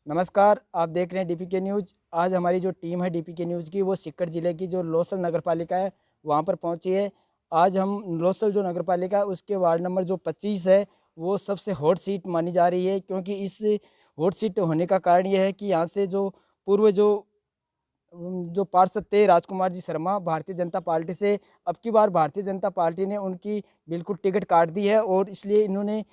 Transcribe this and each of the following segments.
नमस्कार, आप देख रहे हैं डीपीके न्यूज़। आज हमारी जो टीम है डीपीके न्यूज़ की वो सीकर ज़िले की जो लोसल नगर पालिका है वहाँ पर पहुँची है। आज हम लोसल जो नगर पालिका है उसके वार्ड नंबर जो 25 है वो सबसे हॉट सीट मानी जा रही है, क्योंकि इस हॉट सीट होने का कारण ये है कि यहाँ से जो पूर्व जो पार्षद थे राजकुमार जी शर्मा भारतीय जनता पार्टी से, अब की बार भारतीय जनता पार्टी ने उनकी बिल्कुल टिकट काट दी है और इसलिए इन्होंने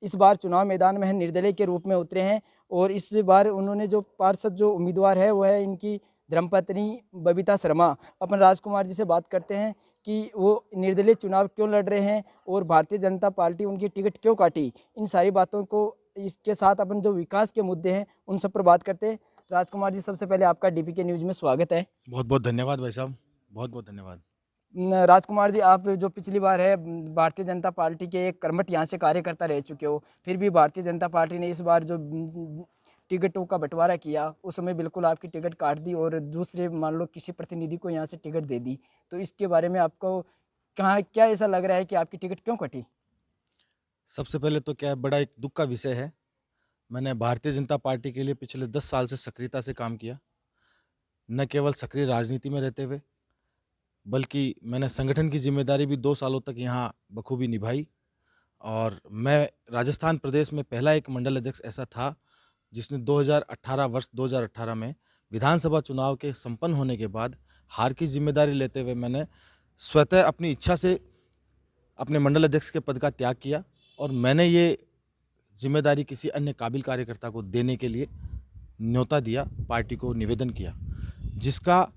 इस बार चुनाव मैदान में है निर्दलीय के रूप में उतरे हैं। और इस बार उन्होंने जो पार्षद जो उम्मीदवार है वो है इनकी धर्मपत्नी बबीता शर्मा। अपन राजकुमार जी से बात करते हैं कि वो निर्दलीय चुनाव क्यों लड़ रहे हैं और भारतीय जनता पार्टी उनकी टिकट क्यों काटी। इन सारी बातों को इसके साथ अपन जो विकास के मुद्दे हैं उन सब पर बात करते हैं। राजकुमार जी, सबसे पहले आपका डीपीके न्यूज़ में स्वागत है। बहुत बहुत धन्यवाद भाई साहब। बहुत बहुत धन्यवाद। राजकुमार जी, आप जो पिछली बार है भारतीय जनता पार्टी के एक कर्मठ यहाँ से कार्यकर्ता रह चुके हो, फिर भी भारतीय जनता पार्टी ने इस बार जो टिकटों का बंटवारा किया उस समय बिल्कुल आपकी टिकट काट दी और दूसरे मान लो किसी प्रतिनिधि को यहाँ से टिकट दे दी। तो इसके बारे में आपको कहाँ क्या ऐसा लग रहा है कि आपकी टिकट क्यों कटी? सबसे पहले तो क्या है, बड़ा एक दुख का विषय है। मैंने भारतीय जनता पार्टी के लिए पिछले 10 साल से सक्रियता से काम किया। न केवल सक्रिय राजनीति में रहते हुए, बल्कि मैंने संगठन की जिम्मेदारी भी 2 सालों तक यहाँ बखूबी निभाई। और मैं राजस्थान प्रदेश में पहला एक मंडल अध्यक्ष ऐसा था जिसने 2018 वर्ष 2018 में विधानसभा चुनाव के संपन्न होने के बाद हार की जिम्मेदारी लेते हुए मैंने स्वतः अपनी इच्छा से अपने मंडल अध्यक्ष के पद का त्याग किया और मैंने ये जिम्मेदारी किसी अन्य काबिल कार्यकर्ता को देने के लिए न्योता दिया, पार्टी को निवेदन किया, जिसका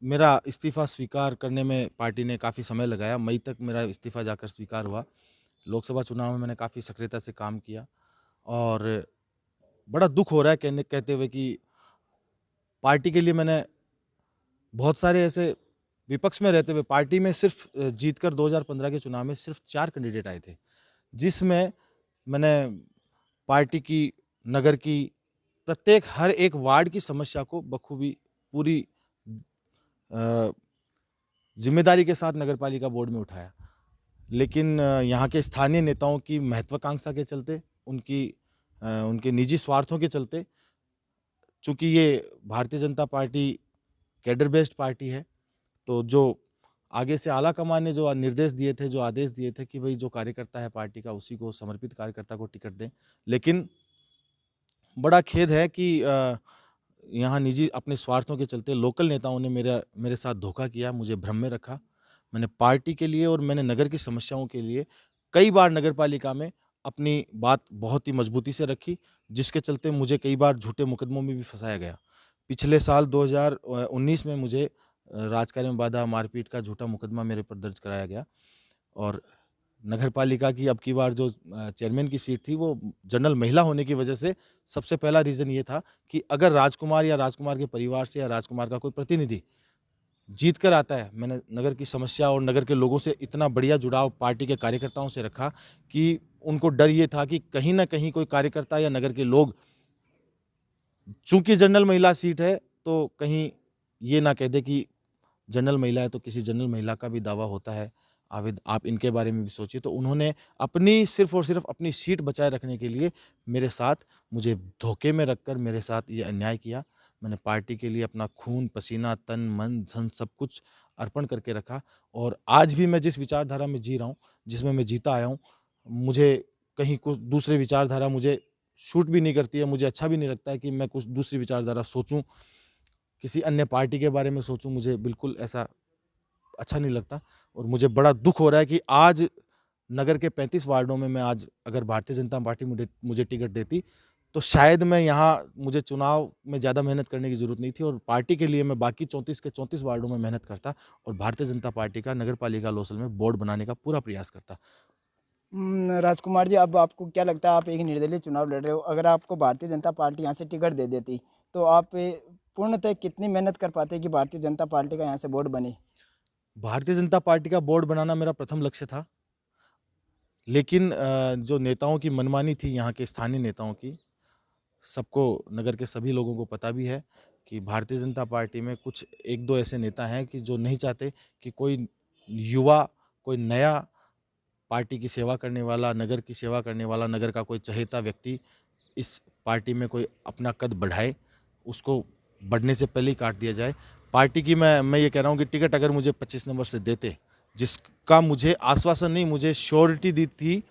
मेरा इस्तीफ़ा स्वीकार करने में पार्टी ने काफ़ी समय लगाया। मई तक मेरा इस्तीफ़ा जाकर स्वीकार हुआ। लोकसभा चुनाव में मैंने काफ़ी सक्रियता से काम किया और बड़ा दुख हो रहा है कहते हुए कि पार्टी के लिए मैंने बहुत सारे ऐसे विपक्ष में रहते हुए पार्टी में सिर्फ जीतकर 2015 के चुनाव में सिर्फ 4 कैंडिडेट आए थे, जिसमें मैंने पार्टी की, नगर की, प्रत्येक हर एक वार्ड की समस्या को बखूबी पूरी अ, ज़िम्मेदारी के साथ नगर पालिका बोर्ड में उठाया। लेकिन यहाँ के स्थानीय नेताओं की महत्वाकांक्षा के चलते, उनके निजी स्वार्थों के चलते, चूँकि ये Bharatiya Janata party cadre based party है, तो जो आगे से आला कमान ने जो निर्देश दिए थे, जो आदेश दिए थे कि भई जो कार्यकर्ता है पार्टी का उसी को, समर्पित कार्यकर्ता को टिकट दें। लेकिन बड़ा खेद है कि यहाँ निजी अपने स्वार्थों के चलते लोकल नेताओं ने मेरे साथ धोखा किया, मुझे भ्रम में रखा। मैंने पार्टी के लिए और मैंने नगर की समस्याओं के लिए कई बार नगर पालिका में अपनी बात बहुत ही मजबूती से रखी, जिसके चलते मुझे कई बार झूठे मुकदमों में भी फँसाया गया। पिछले साल 2019 में मुझे राजकार्य में बाधा, मारपीट का झूठा मुकदमा मेरे पर दर्ज कराया गया और नगर पालिका की अब की बार जो चेयरमैन की सीट थी, वो जनरल महिला होने की वजह से सबसे पहला रीज़न ये था कि अगर राजकुमार या राजकुमार के परिवार से या राजकुमार का कोई प्रतिनिधि जीत कर आता है, मैंने नगर की समस्या और नगर के लोगों से इतना बढ़िया जुड़ाव पार्टी के कार्यकर्ताओं से रखा कि उनको डर ये था कि कहीं न कहीं कोई कार्यकर्ता या नगर के लोग, चूँकि जनरल महिला सीट है, तो कहीं ये ना कह दें कि जनरल महिला है तो किसी जनरल महिला का भी दावा होता है, आवेद आप इनके बारे में भी सोचिए। तो उन्होंने अपनी सिर्फ़ और सिर्फ़ अपनी सीट बचाए रखने के लिए मेरे साथ, मुझे धोखे में रखकर मेरे साथ ये अन्याय किया। मैंने पार्टी के लिए अपना खून, पसीना, तन, मन, धन सब कुछ अर्पण करके रखा और आज भी मैं जिस विचारधारा में जी रहा हूँ, जिसमें मैं जीता आया हूँ, मुझे कहीं कुछ दूसरी विचारधारा मुझे सूट भी नहीं करती है। मुझे अच्छा भी नहीं लगता है कि मैं कुछ दूसरी विचारधारा सोचूँ, किसी अन्य पार्टी के बारे में सोचूँ, मुझे बिल्कुल ऐसा अच्छा नहीं लगता और मुझे बड़ा दुःख हो रहा है कि आज नगर के 35 वार्डों में मैं आज अगर भारतीय जनता पार्टी मुझे मुझे टिकट देती, तो शायद मैं यहाँ मुझे चुनाव में ज़्यादा मेहनत करने की ज़रूरत नहीं थी और पार्टी के लिए मैं बाकी 34 के 34 वार्डों में मेहनत करता और भारतीय जनता पार्टी का नगर पालिका लोसल में बोर्ड बनाने का पूरा प्रयास करता। राजकुमार जी, अब आपको क्या लगता है, आप एक निर्दलीय चुनाव लड़ रहे हो, अगर आपको भारतीय जनता पार्टी यहाँ से टिकट दे देती तो आप पूर्णतः कितनी मेहनत कर पाते कि भारतीय जनता पार्टी का यहाँ से बोर्ड बने? भारतीय जनता पार्टी का बोर्ड बनाना मेरा प्रथम लक्ष्य था, लेकिन जो नेताओं की मनमानी थी, यहाँ के स्थानीय नेताओं की, सबको, नगर के सभी लोगों को पता भी है कि भारतीय जनता पार्टी में कुछ 1-2 ऐसे नेता हैं कि जो नहीं चाहते कि कोई युवा, कोई नया पार्टी की सेवा करने वाला, नगर की सेवा करने वाला, नगर का कोई चहेता व्यक्ति इस पार्टी में कोई अपना कद बढ़ाए, उसको बढ़ने से पहले ही काट दिया जाए। पार्टी की मैं ये कह रहा हूँ कि टिकट अगर मुझे 25 नंबर से देते, जिसका मुझे आश्वासन नहीं, मुझे श्योरिटी दी थी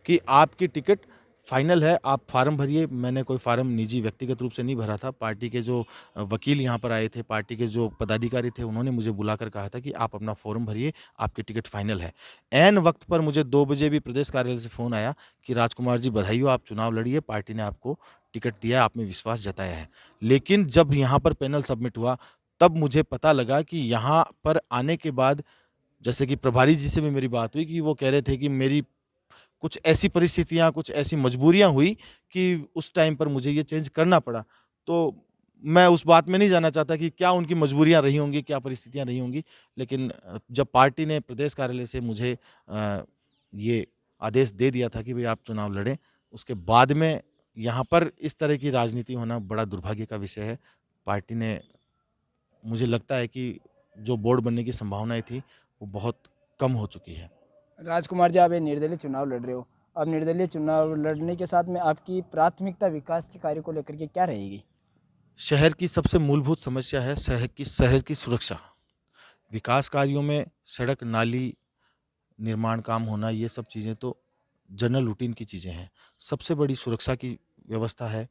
कि आपकी टिकट फाइनल है, आप फार्म भरिए। मैंने कोई फार्म निजी व्यक्तिगत रूप से नहीं भरा था। पार्टी के जो वकील यहाँ पर आए थे, पार्टी के जो पदाधिकारी थे, उन्होंने मुझे बुलाकर कहा था कि आप अपना फॉर्म भरिए, आपकी टिकट फाइनल है। ऐन वक्त पर मुझे 2 बजे भी प्रदेश कार्यालय से फ़ोन आया कि राजकुमार जी बधाई हो, आप चुनाव लड़िए, पार्टी ने आपको टिकट दिया है, आप में विश्वास जताया है। लेकिन जब यहाँ पर पैनल सबमिट हुआ, तब मुझे पता लगा कि यहाँ पर आने के बाद, जैसे कि प्रभारी जी से भी मेरी बात हुई, कि वो कह रहे थे कि मेरी कुछ ऐसी परिस्थितियाँ, कुछ ऐसी मजबूरियाँ हुई कि उस टाइम पर मुझे ये चेंज करना पड़ा। तो मैं उस बात में नहीं जाना चाहता कि क्या उनकी मजबूरियाँ रही होंगी, क्या परिस्थितियाँ रही होंगी। लेकिन जब पार्टी ने प्रदेश कार्यालय से मुझे ये आदेश दे दिया था कि भई आप चुनाव लड़ें, उसके बाद में यहाँ पर इस तरह की राजनीति होना बड़ा दुर्भाग्य का विषय है। पार्टी ने, मुझे लगता है कि जो बोर्ड बनने की संभावनाएँ थी, वो बहुत कम हो चुकी है। राजकुमार जी, आप ये निर्दलीय चुनाव लड़ रहे हो। अब निर्दलीय चुनाव लड़ने के साथ में आपकी प्राथमिकता विकास के कार्य को लेकर के क्या रहेगी? शहर की सबसे मूलभूत समस्या है शहर की सुरक्षा। विकास कार्यों में सड़क, नाली, निर्माण काम होना, ये सब चीज़ें तो जनरल रूटीन की चीज़ें हैं। सबसे बड़ी सुरक्षा की व्यवस्था है।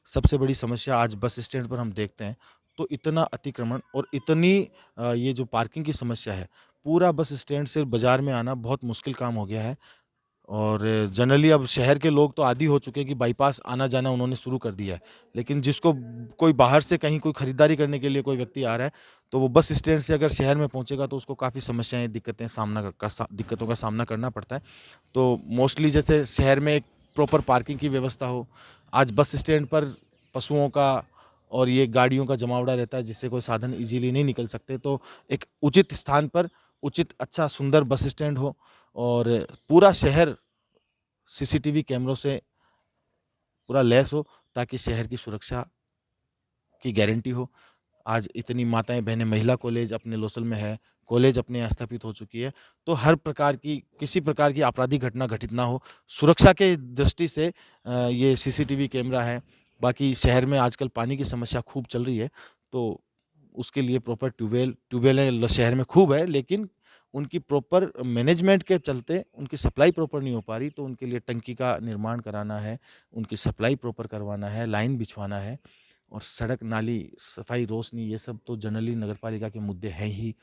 सबसे बड़ी समस्या आज बस स्टैंड पर हम देखते हैं, तो इतना अतिक्रमण और इतनी ये जो पार्किंग की समस्या है, पूरा बस स्टैंड से बाज़ार में आना बहुत मुश्किल काम हो गया है। और जनरली अब शहर के लोग तो आदी हो चुके हैं कि बाईपास आना-जाना उन्होंने शुरू कर दिया है। लेकिन जिसको कोई बाहर से कहीं कोई खरीदारी करने के लिए कोई व्यक्ति आ रहा है, तो वो बस स्टैंड से अगर शहर में पहुँचेगा तो उसको काफ़ी समस्याएँ, दिक्कतों का सामना करना पड़ता है। तो मोस्टली जैसे शहर में एक प्रॉपर पार्किंग की व्यवस्था हो। आज बस स्टैंड पर पशुओं का और ये गाड़ियों का जमावड़ा रहता है, जिससे कोई साधन ईज़िली नहीं निकल सकते। तो एक उचित स्थान पर उचित, अच्छा, सुंदर बस स्टैंड हो और पूरा शहर सीसीटीवी कैमरों से पूरा लैस हो, ताकि शहर की सुरक्षा की गारंटी हो। आज इतनी माताएँ, बहनें, महिला कॉलेज अपने लोसल में है, कॉलेज अपने यहाँ स्थापित हो चुकी है, तो हर प्रकार की, किसी प्रकार की आपराधिक घटना घटित ना हो, सुरक्षा के दृष्टि से ये सीसीटीवी कैमरा है। बाकी शहर में आजकल पानी की समस्या खूब चल रही है, तो उसके लिए प्रॉपर ट्यूबवेल है शहर में खूब है, लेकिन उनकी प्रॉपर मैनेजमेंट के चलते उनकी सप्लाई प्रॉपर नहीं हो पा रही, तो उनके लिए टंकी का निर्माण कराना है, उनकी सप्लाई प्रॉपर करवाना है, लाइन बिछवाना है। और सड़क, नाली, सफाई, रोशनी, ये सब तो जनरली नगरपालिका के मुद्दे हैं ही।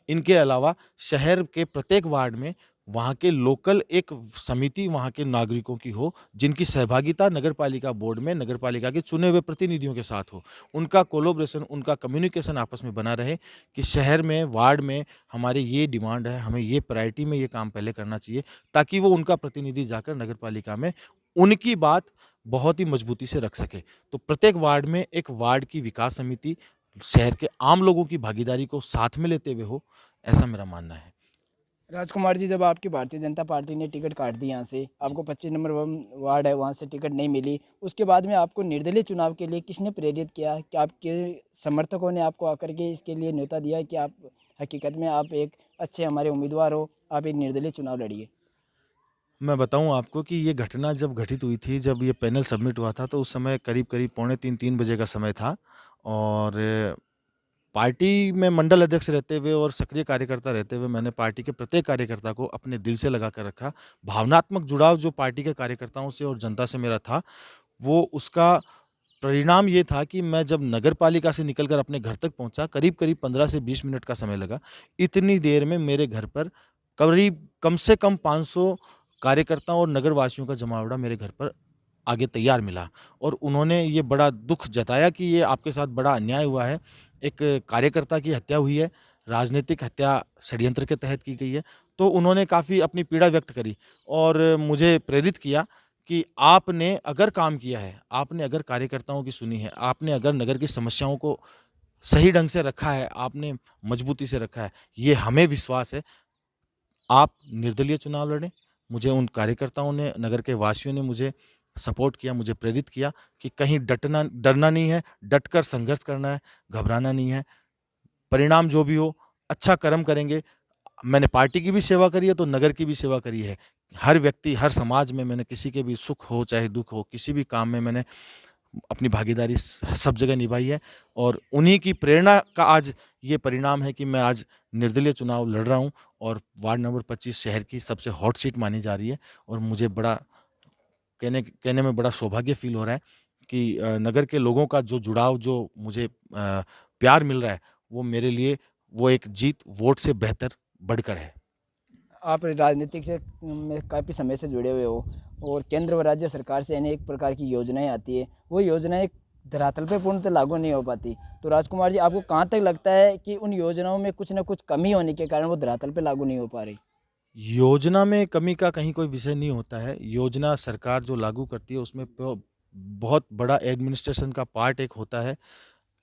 इनके अलावा शहर के प्रत्येक वार्ड में वहाँ के लोकल एक समिति वहाँ के नागरिकों की हो, जिनकी सहभागिता नगरपालिका बोर्ड में नगरपालिका के चुने हुए प्रतिनिधियों के साथ हो। उनका कोलैबोरेशन, उनका कम्युनिकेशन आपस में बना रहे कि शहर में, वार्ड में हमारे ये डिमांड है, हमें ये प्रायोरिटी में ये काम पहले करना चाहिए, ताकि वो उनका प्रतिनिधि जाकर नगरपालिका में उनकी बात बहुत ही मजबूती से रख सके। तो प्रत्येक वार्ड में एक वार्ड की विकास समिति शहर के आम लोगों की भागीदारी को साथ में लेते हुए हो, ऐसा मेरा मानना है। राजकुमार जी, जब आपकी भारतीय जनता पार्टी ने टिकट काट दी यहाँ से, आपको 25 नंबर वार्ड है वहाँ से टिकट नहीं मिली, उसके बाद में आपको निर्दलीय चुनाव के लिए किसने प्रेरित किया? कि आपके समर्थकों ने आपको आकर के इसके लिए न्योता दिया कि आप हकीकत में आप एक अच्छे हमारे उम्मीदवार हो, आप एक निर्दलीय चुनाव लड़िए? मैं बताऊँ आपको कि ये घटना जब घटित हुई थी, जब ये पैनल सबमिट हुआ था, तो उस समय करीब-करीब पौने 3 बजे का समय था। और पार्टी में मंडल अध्यक्ष रहते हुए और सक्रिय कार्यकर्ता रहते हुए मैंने पार्टी के प्रत्येक कार्यकर्ता को अपने दिल से लगा कर रखा। भावनात्मक जुड़ाव जो पार्टी के कार्यकर्ताओं से और जनता से मेरा था, वो उसका परिणाम ये था कि मैं जब नगर पालिका से निकलकर अपने घर तक पहुँचा, करीब-करीब 15 से 20 मिनट का समय लगा। इतनी देर में मेरे घर पर करीब कम से कम 500 कार्यकर्ताओं और नगरवासियों का जमावड़ा मेरे घर पर आगे तैयार मिला, और उन्होंने ये बड़ा दुःख जताया कि ये आपके साथ बड़ा अन्याय हुआ है। एक कार्यकर्ता की हत्या हुई है, राजनीतिक हत्या षड्यंत्र के तहत की गई है। तो उन्होंने काफ़ी अपनी पीड़ा व्यक्त करी और मुझे प्रेरित किया कि आपने अगर काम किया है, आपने अगर कार्यकर्ताओं की सुनी है, आपने अगर नगर की समस्याओं को सही ढंग से रखा है, आपने मजबूती से रखा है, ये हमें विश्वास है, आप निर्दलीय चुनाव लड़ें। मुझे उन कार्यकर्ताओं ने, नगर के वासियों ने मुझे सपोर्ट किया, मुझे प्रेरित किया कि कहीं डरना नहीं है, डटकर संघर्ष करना है, घबराना नहीं है। परिणाम जो भी हो, अच्छा कर्म करेंगे। मैंने पार्टी की भी सेवा करी है, तो नगर की भी सेवा करी है। हर व्यक्ति, हर समाज में मैंने किसी के भी सुख हो चाहे दुख हो, किसी भी काम में मैंने अपनी भागीदारी सब जगह निभाई है और उन्हीं की प्रेरणा का आज ये परिणाम है कि मैं आज निर्दलीय चुनाव लड़ रहा हूँ और वार्ड नंबर 25 शहर की सबसे हॉट सीट मानी जा रही है और मुझे बड़ा कहने में बड़ा सौभाग्य फ़ील हो रहा है कि नगर के लोगों का जो जुड़ाव, जो मुझे प्यार मिल रहा है, वो मेरे लिए वो एक जीत वोट से बेहतर बढ़कर है। आप राजनीतिक से में काफ़ी समय से जुड़े हुए हो और केंद्र व राज्य सरकार से अनेक प्रकार की योजनाएं आती है, वो योजनाएं धरातल पे पूर्णतः लागू नहीं हो पाती। तो राजकुमार जी, आपको कहाँ तक लगता है कि उन योजनाओं में कुछ न कुछ कमी होने के कारण वो धरातल पे लागू नहीं हो पा रही? योजना में कमी का कहीं कोई विषय नहीं होता है। योजना सरकार जो लागू करती है उसमें बहुत बड़ा एडमिनिस्ट्रेशन का पार्ट एक होता है।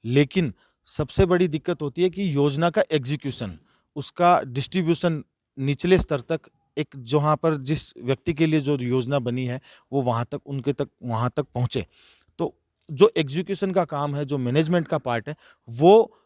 लेकिन सबसे बड़ी दिक्कत होती है कि योजना का एग्जीक्यूशन, उसका डिस्ट्रीब्यूशन निचले स्तर तक, एक जहाँ पर जिस व्यक्ति के लिए जो योजना बनी है वो वहाँ तक पहुँचे। तो जो एग्जीक्यूशन का काम है, जो मैनेजमेंट का पार्ट है, वो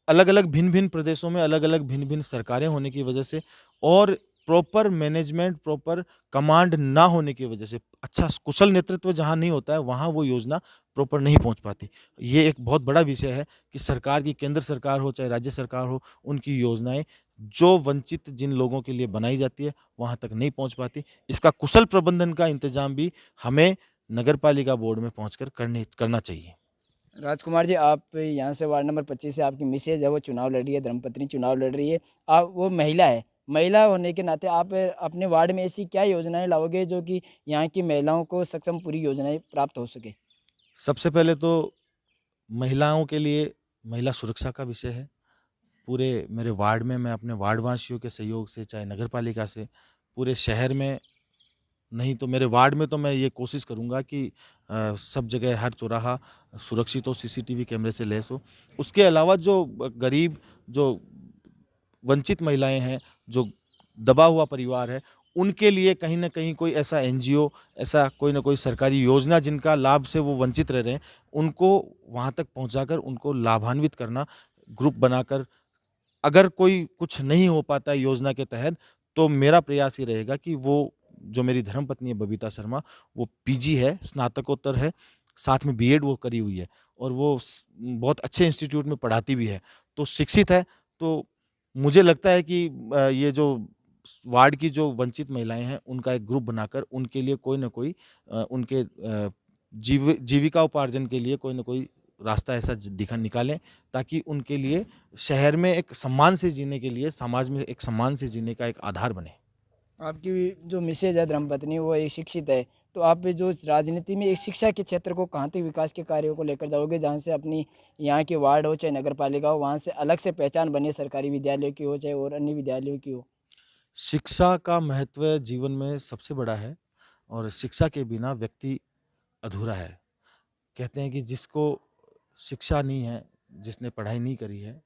अलग-अलग भिन्न-भिन्न प्रदेशों में अलग-अलग भिन्न-भिन्न सरकारें होने की वजह से और प्रॉपर मैनेजमेंट, प्रॉपर कमांड ना होने की वजह से, अच्छा कुशल नेतृत्व जहाँ नहीं होता है, वहाँ वो योजना प्रॉपर नहीं पहुँच पाती। ये एक बहुत बड़ा विषय है कि सरकार की, केंद्र सरकार हो चाहे राज्य सरकार हो, उनकी योजनाएँ जो वंचित जिन लोगों के लिए बनाई जाती है, वहाँ तक नहीं पहुँच पाती। इसका कुशल प्रबंधन का इंतज़ाम भी हमें नगर पालिका बोर्ड में पहुँचकर करना चाहिए। राजकुमार जी, आप यहाँ से वार्ड नंबर 25 से आपकी मिसेज है, वो चुनाव लड़ रही है, धर्मपत्नी चुनाव लड़ रही है। आप वो महिला है, महिला होने के नाते आप अपने वार्ड में ऐसी क्या योजनाएँ लाओगे जो कि यहाँ की महिलाओं को सक्षम पूरी योजनाएँ प्राप्त हो सके? सबसे पहले तो महिलाओं के लिए महिला सुरक्षा का विषय है। पूरे मेरे वार्ड में मैं अपने वार्डवासियों के सहयोग से, चाहे नगर पालिका से, पूरे शहर में नहीं तो मेरे वार्ड में तो मैं ये कोशिश करूँगा कि सब जगह हर चौराहा सुरक्षित हो, सीसीटीवी कैमरे से लैस हो। उसके अलावा जो गरीब, जो वंचित महिलाएँ हैं, जो दबा हुआ परिवार है, उनके लिए कहीं न कहीं कोई ऐसा एनजीओ, ऐसा कोई न कोई सरकारी योजना जिनका लाभ से वो वंचित रह रहे हैं, उनको वहाँ तक पहुँचाकर उनको लाभान्वित करना, ग्रुप बनाकर। अगर कोई कुछ नहीं हो पाता है योजना के तहत, तो मेरा प्रयास ये रहेगा कि वो जो मेरी धर्मपत्नी है बबीता शर्मा, वो पीजी है, स्नातकोत्तर है, साथ में बीएड वो करी हुई है और वो बहुत अच्छे इंस्टीट्यूट में पढ़ाती भी है, तो शिक्षित है। तो मुझे लगता है कि ये जो वार्ड की जो वंचित महिलाएँ हैं, उनका एक ग्रुप बनाकर उनके लिए कोई न कोई उनके जीविकाउपार्जन के लिए कोई न कोई रास्ता ऐसा निकालें, ताकि उनके लिए शहर में एक सम्मान से जीने के लिए, समाज में एक सम्मान से जीने का एक आधार बने। आपकी जो मिसेज है धर्मपत्नी, वो एक शिक्षित है, तो आप जो राजनीति में एक शिक्षा के क्षेत्र को कहाँ तक विकास के कार्यों को लेकर जाओगे, जहाँ से अपनी यहाँ के वार्ड हो चाहे नगर पालिका हो, वहाँ से अलग से पहचान बने, सरकारी विद्यालयों की हो चाहे और अन्य विद्यालयों की हो? शिक्षा का महत्व जीवन में सबसे बड़ा है और शिक्षा के बिना व्यक्ति अधूरा है। कहते हैं कि जिसको शिक्षा नहीं है, जिसने पढ़ाई नहीं करी है,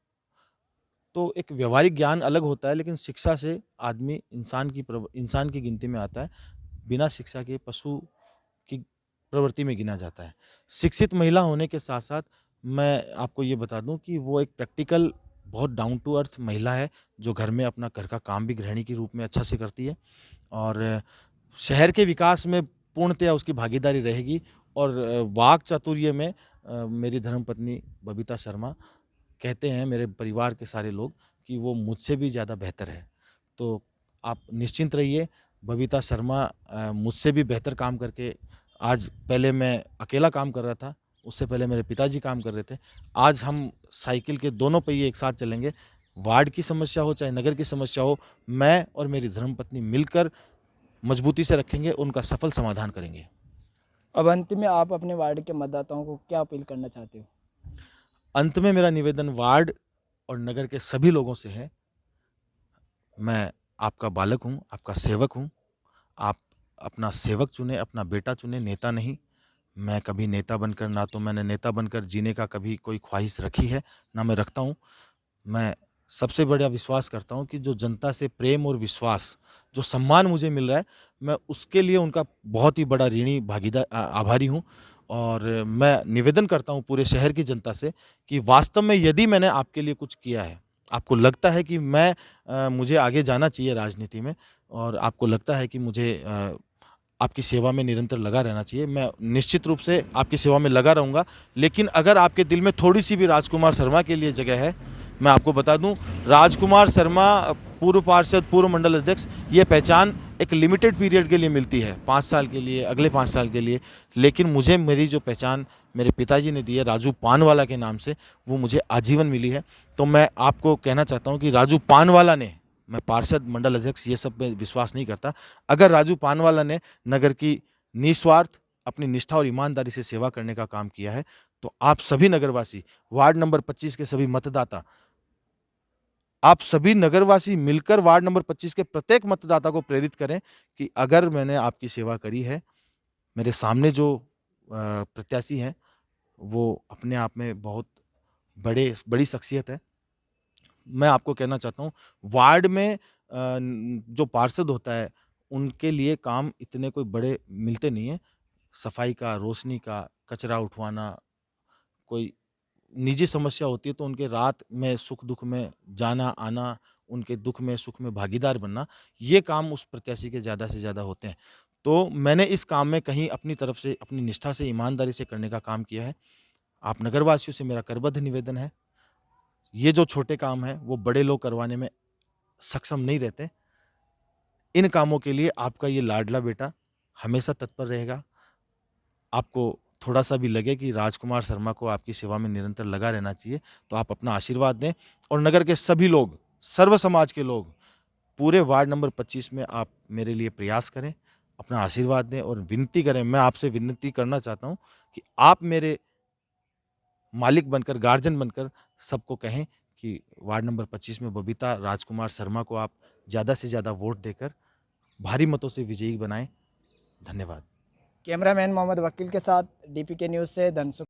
तो एक व्यावहारिक ज्ञान अलग होता है, लेकिन शिक्षा से आदमी इंसान की गिनती में आता है। बिना शिक्षा के पशु की प्रवृत्ति में गिना जाता है। शिक्षित महिला होने के साथ-साथ मैं आपको ये बता दूँ कि वो एक प्रैक्टिकल, बहुत डाउन टू अर्थ महिला है, जो घर में अपना घर का काम भी गृहिणी के रूप में अच्छा से करती है और शहर के विकास में पूर्णतया उसकी भागीदारी रहेगी और वाक् चातुर्य में मेरी धर्मपत्नी बबीता शर्मा, कहते हैं मेरे परिवार के सारे लोग, कि वो मुझसे भी ज़्यादा बेहतर है। तो आप निश्चिंत रहिए, बबीता शर्मा मुझसे भी बेहतर काम करके, आज पहले मैं अकेला काम कर रहा था, उससे पहले मेरे पिताजी काम कर रहे थे। आज हम साइकिल के दोनों पहिए एक साथ चलेंगे। वार्ड की समस्या हो चाहे नगर की समस्या हो, मैं और मेरी धर्मपत्नी मिलकर मजबूती से रखेंगे, उनका सफल समाधान करेंगे। अब अंत में आप अपने वार्ड के मतदाताओं को क्या अपील करना चाहते हो? अंत में मेरा निवेदन वार्ड और नगर के सभी लोगों से है, मैं आपका बालक हूँ, आपका सेवक हूँ। आप अपना सेवक चुनें, अपना बेटा चुनें, नेता नहीं। मैं कभी नेता बनकर, ना तो मैंने नेता बनकर जीने का कभी कोई ख्वाहिश रखी है, ना मैं रखता हूँ। मैं सबसे बड़ा विश्वास करता हूँ कि जो जनता से प्रेम और विश्वास, जो सम्मान मुझे मिल रहा है, मैं उसके लिए उनका बहुत ही बड़ा ऋणी आभारी हूँ और मैं निवेदन करता हूँ पूरे शहर की जनता से कि वास्तव में यदि मैंने आपके लिए कुछ किया है, आपको लगता है कि मुझे आगे जाना चाहिए राजनीति में और आपको लगता है कि मुझे आपकी सेवा में निरंतर लगा रहना चाहिए, मैं निश्चित रूप से आपकी सेवा में लगा रहूँगा। लेकिन अगर आपके दिल में थोड़ी-सी भी राजकुमार शर्मा के लिए जगह है, मैं आपको बता दूँ, राजकुमार शर्मा पूर्व पार्षद, पूर्व मंडल अध्यक्ष, ये पहचान एक लिमिटेड पीरियड के लिए मिलती है, 5 साल के लिए, अगले 5 साल के लिए। लेकिन मुझे मेरी जो पहचान मेरे पिताजी ने दी है राजू पानवाला के नाम से, वो मुझे आजीवन मिली है। तो मैं आपको कहना चाहता हूँ कि राजू पानवाला ने, मैं पार्षद, मंडल अध्यक्ष ये सब में विश्वास नहीं करता। अगर राजू पानवाला ने नगर की निस्वार्थ अपनी निष्ठा और ईमानदारी से सेवा करने का काम किया है, तो आप सभी नगरवासी, वार्ड नंबर 25 के सभी मतदाता, आप सभी नगरवासी मिलकर वार्ड नंबर 25 के प्रत्येक मतदाता को प्रेरित करें कि अगर मैंने आपकी सेवा करी है, मेरे सामने जो प्रत्याशी हैं, वो अपने आप में बहुत बड़ी शख्सियत है। मैं आपको कहना चाहता हूँ, वार्ड में जो पार्षद होता है, उनके लिए काम इतने कोई बड़े मिलते नहीं हैं। सफाई का, रोशनी का, कचरा उठवाना, कोई निजी समस्या होती है तो उनके रात में सुख-दुःख में जाना-आना, उनके दुःख में, सुख में भागीदार बनना, ये काम उस प्रत्याशी के ज़्यादा से ज़्यादा होते हैं। तो मैंने इस काम में कहीं अपनी तरफ से, अपनी निष्ठा से, ईमानदारी से करने का काम किया है। आप नगरवासियों से मेरा करबद्ध निवेदन है, ये जो छोटे काम हैं, वो बड़े लोग करवाने में सक्षम नहीं रहते। इन कामों के लिए आपका ये लाडला बेटा हमेशा तत्पर रहेगा। आपको थोड़ा-सा भी लगे कि राजकुमार शर्मा को आपकी सेवा में निरंतर लगा रहना चाहिए, तो आप अपना आशीर्वाद दें और नगर के सभी लोग, सर्व समाज के लोग, पूरे वार्ड नंबर 25 में आप मेरे लिए प्रयास करें, अपना आशीर्वाद दें और विनती करें। मैं आपसे विनती करना चाहता हूँ कि आप मेरे मालिक बनकर, गार्जियन बनकर सबको कहें कि वार्ड नंबर 25 में बबीता राजकुमार शर्मा को आप ज़्यादा से ज़्यादा वोट देकर भारी मतों से विजयी बनाएँ। धन्यवाद। कैमरामैन मोहम्मद वकील के साथ डीपीके न्यूज़ से धनसुख।